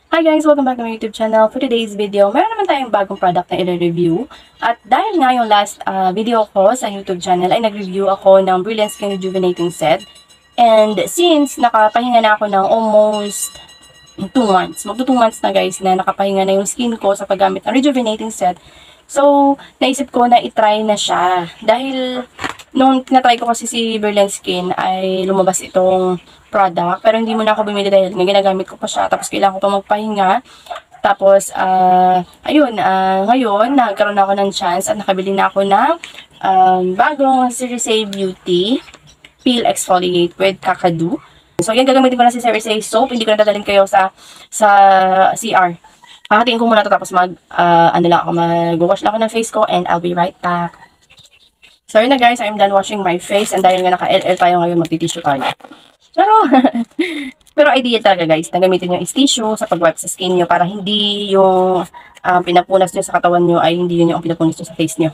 Hi guys! Welcome back to my YouTube channel. For today's video, meron naman tayong bagong product na i-review. At dahil nga yung last video ko sa YouTube channel ay nag-review ako ng Brilliant Skin Rejuvenating Set. And since nakapahinga na ako ng almost 2 months, magto 2 months na guys na nakapahinga na yung skin ko sa paggamit ng Rejuvenating Set. So, naisip ko na itry na siya. Dahil nung tinatry ko kasi si Brilliant Skin ay lumabas itong product. Pero hindi mo na ako bumili dahil ginagamit ko pa siya. Tapos kailangan ko pa magpahinga. Tapos, ayun, ngayon, nagkaroon na ako ng chance at nakabili na ako ng bagong Series A Beauty Peel Exfoliate with Kakadu. So, yan, gagamitin ko na si Series A soap. Hindi ko na dadalhin kayo sa CR. Hahatiin ko muna ito tapos mag-wash lang ako ng face ko and I'll be right back. Sorry na guys, I'm done washing my face and dahil nga naka-LL tayo ngayon, magti-tissue tayo. Pero ideal talaga guys, na gamitin yung tissue sa pag-wipe sa skin nyo para hindi yung pinapunas nyo sa katawan nyo ay hindi yun yung pinapunas nyo sa face nyo.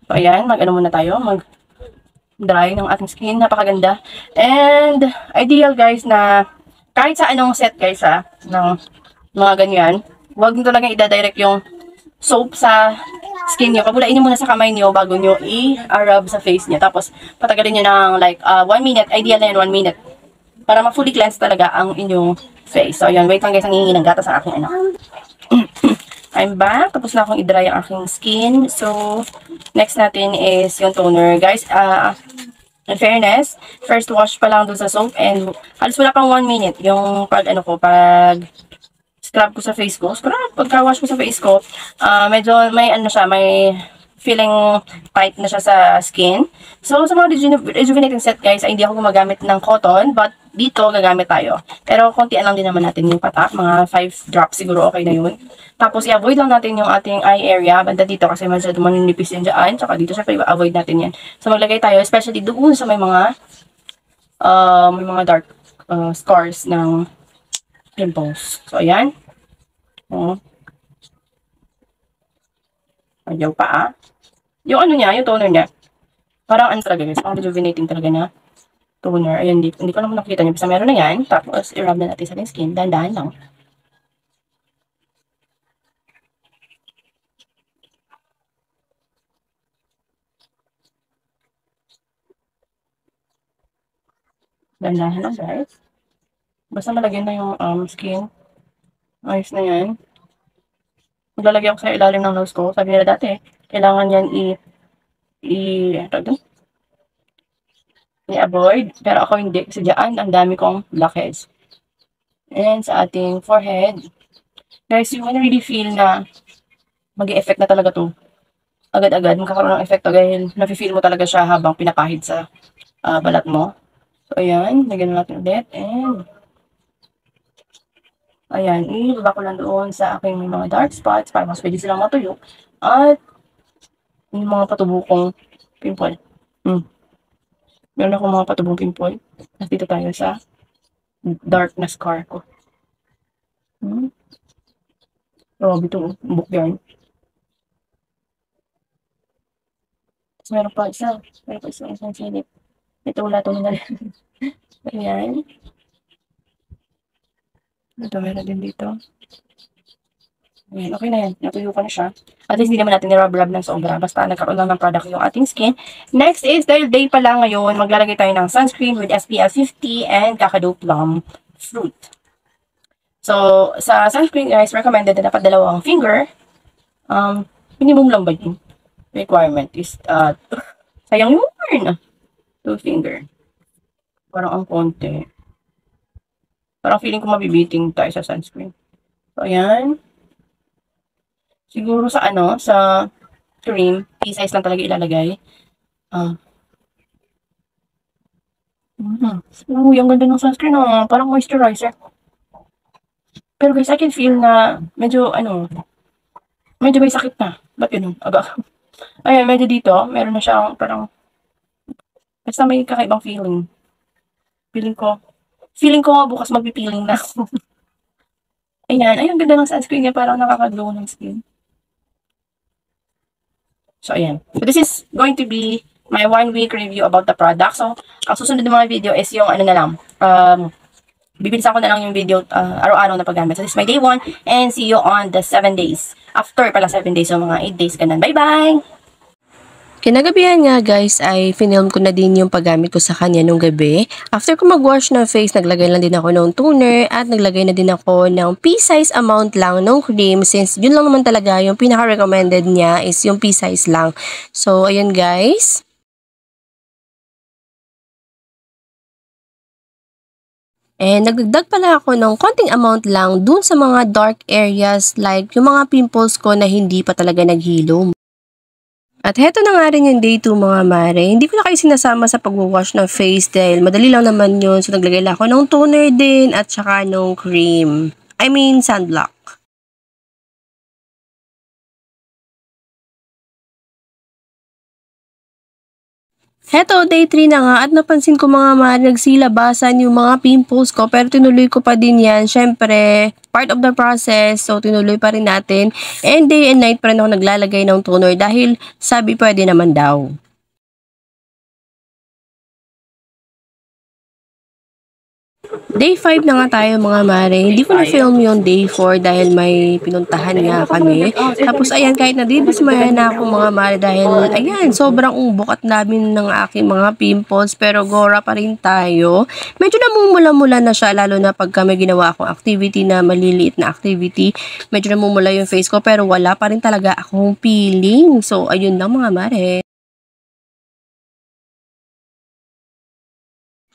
So ayan, mag-ano muna tayo, mag-dry ng ating skin, napakaganda. And ideal guys na kahit sa anong set guys ng mga ganyan, huwag nyo talagang i-direct yung soap sa skin nyo. Pagulain nyo muna sa kamay nyo bago nyo i-rub sa face nyo. Tapos patagalin nyo ng like 1 minute, ideal na yun 1 minute. Para ma-fully cleanse talaga ang inyong face. So, ayan. Wait lang guys, ang hihingi ng gata sa aking I'm back. Tapos na akong i-dry ang aking skin. So, next natin is yung toner. Guys, in fairness, first wash pa lang dun sa soap and halos wala pang 1 minute yung pag scrub ko sa face ko. Pagka-wash ko sa face ko, medyo may may feeling tight na siya sa skin. So, sa mga rejuvenating set guys, ay hindi ako gumagamit ng cotton, but dito gagamit tayo. Pero kontian lang din naman natin yung patak, mga 5 drops siguro okay na yun. Tapos i-avoid lang natin yung ating eye area, banda dito kasi masyado maninipis yan dyan, tsaka dito syempre i-avoid natin yan. So, maglagay tayo, especially doon sa may mga dark scars ng pimples. So, ayan. Ayaw pa yung yung toner niya, parang talaga guys, parang rejuvenating talaga na toner. Ayan, hindi ko naman nakikita niyo. Basta meron na yan. Tapos, i-rub na natin sa ating skin. Dahan-dahan lang. Dahan-dahan lang guys. Basta malagyan na yung skin. Ayos na yan. Maglalagay ako sa ilalim ng nose ko. Sabi nila dati, kailangan yan i-avoid. Pero ako hindi. Kasi dyan, ang dami kong blackheads. And sa ating forehead. Guys, you wanna really feel na mag-e-effect na talaga to. Agad-agad, magkakaroon ng effect dahil nafe-feel mo talaga siya habang pinapahid sa balat mo. So, ayan. Lagyan natin ulit. And, ayan. Ibaba ko lang doon sa aking mga dark spots para mas pwede silang matuyo. At, yung mga patubukong pimple. Meron akong mga patubong pimple. At dito tayo sa dark na scar ko. Grabe ito. Buk yan. Tapos meron pa isa. Isang silip. Ito wala ito na rin. Ayan. Ito meron din dito. Ayan, okay na yan. Natuyo ko na siya. At least hindi naman natin nirab-rab ng sobra. Basta nagkaroon lang ng product yung ating skin. Next is, dahil day pa lang ngayon, maglalagay tayo ng sunscreen with SPF 50 and Kakadu Plum Fruit. So, sa sunscreen guys, recommended na dapat 2 finger. Minimum lang ba yun? Requirement is, sayang yun. 2 finger. Parang ang konti. Parang feeling ko mabibiting tayo sa sunscreen. So, ayan. Siguro sa sa cream, P-size lang talaga ilalagay. Uy, ang ganda ng sunscreen, parang moisturizer. Pero guys, I can feel na medyo medyo may sakit na. Ba't yun? Ayan, medyo dito, meron na siyang parang, basta may kakaibang feeling. Feeling ko bukas magpipiling na ako. Ayan, ang ganda ng sunscreen niya, parang nakaka-glow ng skin. So, ayan. So, this is going to be my 1 week review about the product. So, ang susunod ng mga video is yung na lang, bibilisan ko na lang yung video araw-araw na paggamit. So, this is my day 1 and see you on the 7 days. After pala 7 days, so mga 8 days ganun. Bye-bye! Kinagabihan nga guys ay finilm ko na din yung paggamit ko sa kanya nung gabi. After ko mag-wash ng face, naglagay lang din ako ng toner at naglagay na din ako ng pea-size amount lang ng cream since yun lang naman talaga yung pinaka-recommended niya is yung pea-size lang. So, ayan guys. And nagdagdag pala ako ng konting amount lang dun sa mga dark areas like yung mga pimples ko na hindi pa talaga naghilom. At heto na nga rin yung day 2 mga mare. Hindi ko na kayo sinasama sa pag-wash ng face dahil madali lang naman yun. So naglagay lang ako ng toner din at saka ng cream. I mean sunblock. Heto, day 3 na nga at napansin ko mga mare, nagsilabasan yung mga pimples ko pero tinuloy ko pa din yan. Syempre, part of the process, so tinuloy pa rin natin. And day and night pa rin ako naglalagay ng toner dahil sabi pwede naman daw. Day 5 na nga tayo mga mare. Hindi ko na-film yung day 4 dahil may pinuntahan nga kami. Tapos ayan, kahit nadidismaya na ako mga mare dahil ayan, sobrang ubok at namin ng aking mga pimples. Pero gora pa rin tayo. Medyo namumula-mula na siya lalo na pagka may ginawa akong activity na maliliit na activity. Medyo namumula yung face ko pero wala pa rin talaga akong peeling. So ayun lang mga mare.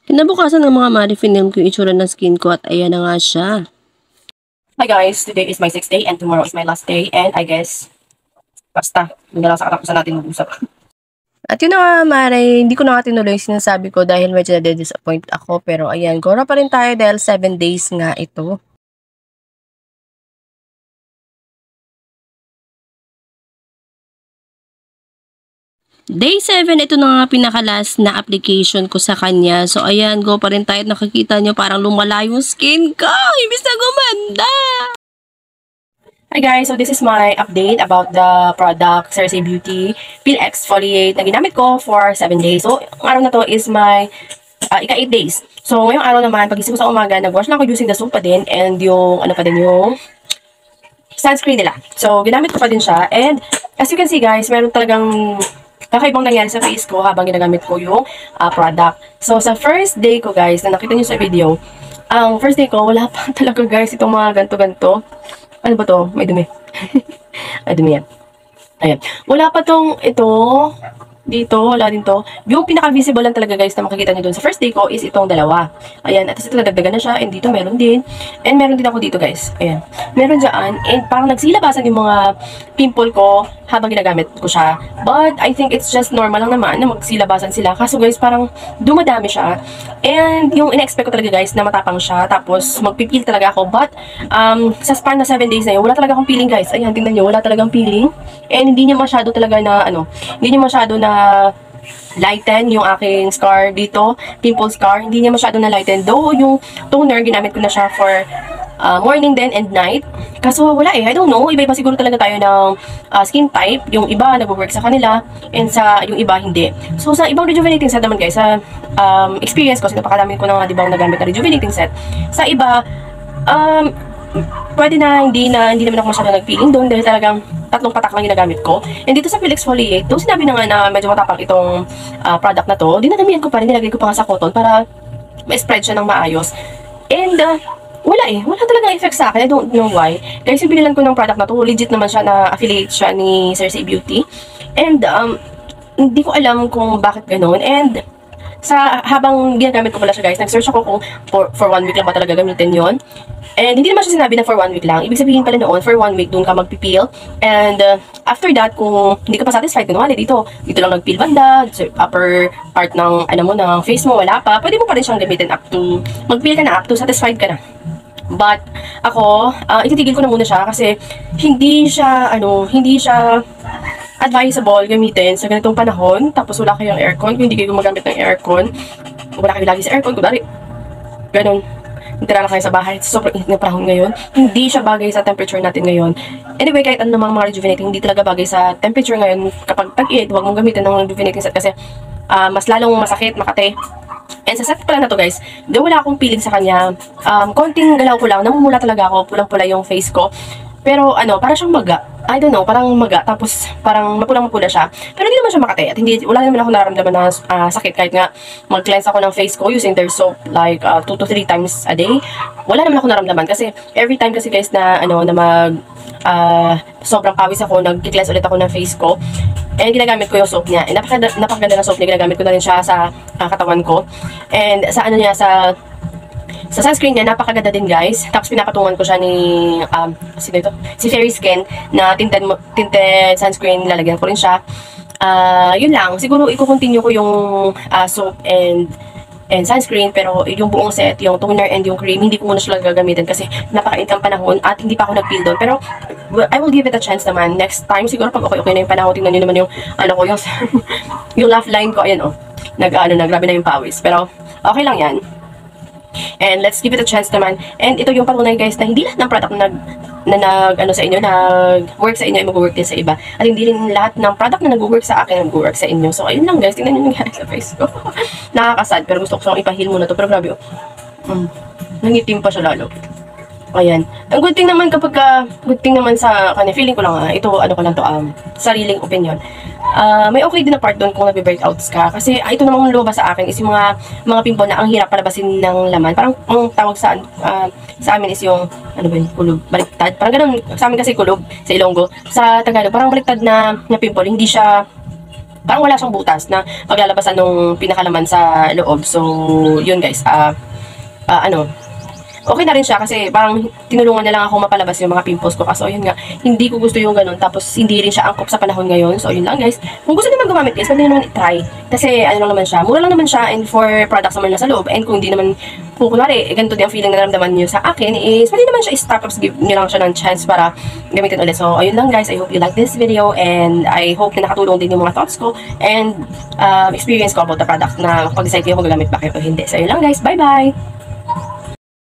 Kinabukasan ng mga mare, film ko yung itsura ng skin ko at ayan na nga siya. Hi guys, today is my 6th day and tomorrow is my last day and I guess, basta, yun na lang sa katapusan natin mag-usap. At yun na nga mare, hindi ko na nga tinuloy yung sinasabi ko dahil medyo na-disappoint ako. Pero ayan, gora pa rin tayo dahil 7 days nga ito. Day 7, ito na nga pinaka-last na application ko sa kanya. So, ayan, go pa rin tayo. Nakikita nyo, parang lumala yung skin ko. Ibig na gumanda. Hi guys, so this is my update about the product Cersei Beauty Peel Exfoliate na ginamit ko for 7 days. So, ang araw na to is my ika-8 days. So, ngayong araw naman, pagising ko sa umaga, nag-wash lang ako using the soap pa din and yung, ano pa din yung sunscreen nila. So, ginamit ko pa din siya. And, as you can see guys, meron talagang kakaibang nangyari sa face ko habang ginagamit ko yung product. So, sa first day ko guys, na nakita nyo sa video, ang first day ko, wala pa talaga guys itong mga ganto-ganto. Ano ba to? May dumi. Ay, dumi yan. Ayan. Wala pa tong ito. Dito, wala din to. Yung pinaka-visible lang talaga guys na makikita nyo dun sa first day ko is itong dalawa. Ayan, at ito nadagdagan na siya. And dito meron din. And meron din ako dito guys. Ayan. Meron dyan. And parang nagsilabasan yung mga pimple ko habang ginagamit ko siya. But I think it's just normal lang naman na magsilabasan sila. Kaso guys, parang dumadami siya. And yung in-expect ko talaga guys na matapang siya. Tapos magpipil talaga ako. But sa span na 7 days na yun, wala talaga akong peeling guys. Ayan, tingnan nyo, wala talagang peeling. And hindi niya masyado talaga na hindi niya masyado na lighten yung aking scar dito, pimple scar. Hindi niya masyado na lighten. Though yung toner, ginamit ko na siya for morning din and night. Kaso wala I don't know. Iba-iba siguro talaga tayo ng skin type. Yung iba nag-work sa kanila and sa yung iba hindi. So sa ibang rejuvenating set naman guys, sa experience ko, napakadami ko na nga diba nagamit na rejuvenating set. Sa iba, pwede na hindi naman ako masyado nag-peeling doon dahil talagang 3 patak lang ginagamit ko. And dito sa Peel Exfoliate, though sinabi na nga na medyo matapang itong product na to, dinadamihan ko pa rin, nilagay ko pa nga sa cotton para ma-spread siya ng maayos. And wala wala talagang effect sa akin. I don't know why. Kasi binilan ko ng product na to, legit naman siya na affiliate siya ni Cersei Beauty. And hindi ko alam kung bakit ganun. And habang ginagamit ko pala siya guys, nag-search ako kung for 1 week lang ba talaga gamitin yon. And hindi naman siya sinabi na for 1 week lang. Ibig sabihin pala noon, for 1 week doon ka magpipeel. And after that, kung hindi ka pa satisfied, kunwari dito lang nagpeel banda, upper part ng, ng face mo, wala pa, pwede mo pa rin siyang gamitin up to, magpeel ka na up to, satisfied ka na. But, ako, ititigil ko na muna siya kasi hindi siya advisable gamitin sa ganitong panahon. Tapos wala kayong aircon. Kung hindi kayo gumagamit ng aircon, wala kayo lagi sa aircon, kunwari, ganun, tira lang kayo sa bahay, sobrang init na panahon ngayon, hindi siya bagay sa temperature natin ngayon. Anyway, kahit ano namang mga rejuvenating, hindi talaga bagay sa temperature ngayon. Kapag tag-init, huwag mong gamitin ng rejuvenating set kasi mas lalong masakit, makate. And sa set pala na to guys, di wala akong feeling sa kanya. Konting galaw ko lang, namumula talaga ako, pulang-pula yung face ko. Pero ano, parang siyang maga. I don't know, parang maga. Tapos parang mapulang-mapula siya. Pero hindi naman siya makate. At hindi, wala naman ako nararamdaman na sakit. Kahit nga mag-cleanse ako ng face ko using their soap like 2 to 3 times a day. Wala naman ako nararamdaman. Kasi every time kasi guys na, ano, na sobrang pawis ako, nag-cleanse ulit ako ng face ko. And ginagamit ko yung soap niya. And napakaganda ng soap niya. Ginagamit ko na rin siya sa katawan ko. And sa ano niya, sa sunscreen niya, napakaganda din guys. Tapos pinapatungan ko siya ni, sino ito? Si Fairy Skin na tinted sunscreen. Lalagyan ko rin siya. Yun lang. Siguro i-continue ko yung soap and sunscreen, pero yung buong set, yung toner and yung cream, hindi ko muna siya gagamitin kasi napakainit ang panahon at hindi pa ako nag-feel doon. Pero I will give it a chance naman. Next time, siguro pag okay na yung panahon, tingnan nyo naman yung, ano ko, yung, yung laugh line ko, ayan grabe na yung pawis. Pero okay lang yan. And let's give it a chance naman. And ito yung patunay guys na hindi lahat ng product na sa inyo, nag-work sa inyo ay mag-work din sa iba. At hindi rin lahat ng product na nag-work sa akin nag-work sa inyo. So ayun lang guys, tingnan nyo nangyari sa face ko. Nakakasad, pero gusto ko siyang ipahil muna to. Pero grabe nangitim pa siya lalo. Ayan. Ang good thing naman good thing naman sa kanya, feeling ko lang ito, ano ko lang to, sariling opinion. May okay din na part doon kung nagbe-breakouts ka. Kasi ito namang lumabas sa akin is yung mga pimple na ang hirap palabasin ng laman. Parang ang tawag sa amin is yung, ano ba yun, kulob, baliktad. Parang ganun, sa amin kasi kulob, sa Ilonggo. Sa Tagalog, parang baliktad na pimple, hindi siya, parang wala siyang butas na paglalabasan ng pinakalaman sa loob. So, yun guys, okay na rin siya kasi parang tinulungan niya lang ako mapalabas yung mga pimples ko. Kaso yun nga, hindi ko gusto yung ganun. Tapos hindi rin siya angkop sa panahon ngayon. So yun lang guys. Kung gusto naman gumamit guys, pwede naman i-try. Kasi ano lang naman siya, mura lang naman siya and for products naman na sa loob. And kung hindi naman, kung kunwari, ganito din ang feeling na naramdaman nyo sa akin is, pwede naman siya i-stop, tapos give nyo lang siya ng chance para gamitin ulit. So ayun lang guys, I hope you like this video and I hope na nakatulong din yung mga thoughts ko and experience ko about the product na pag-decide kayo kung gagamit ba kayo o hindi. So ayun lang guys, bye bye!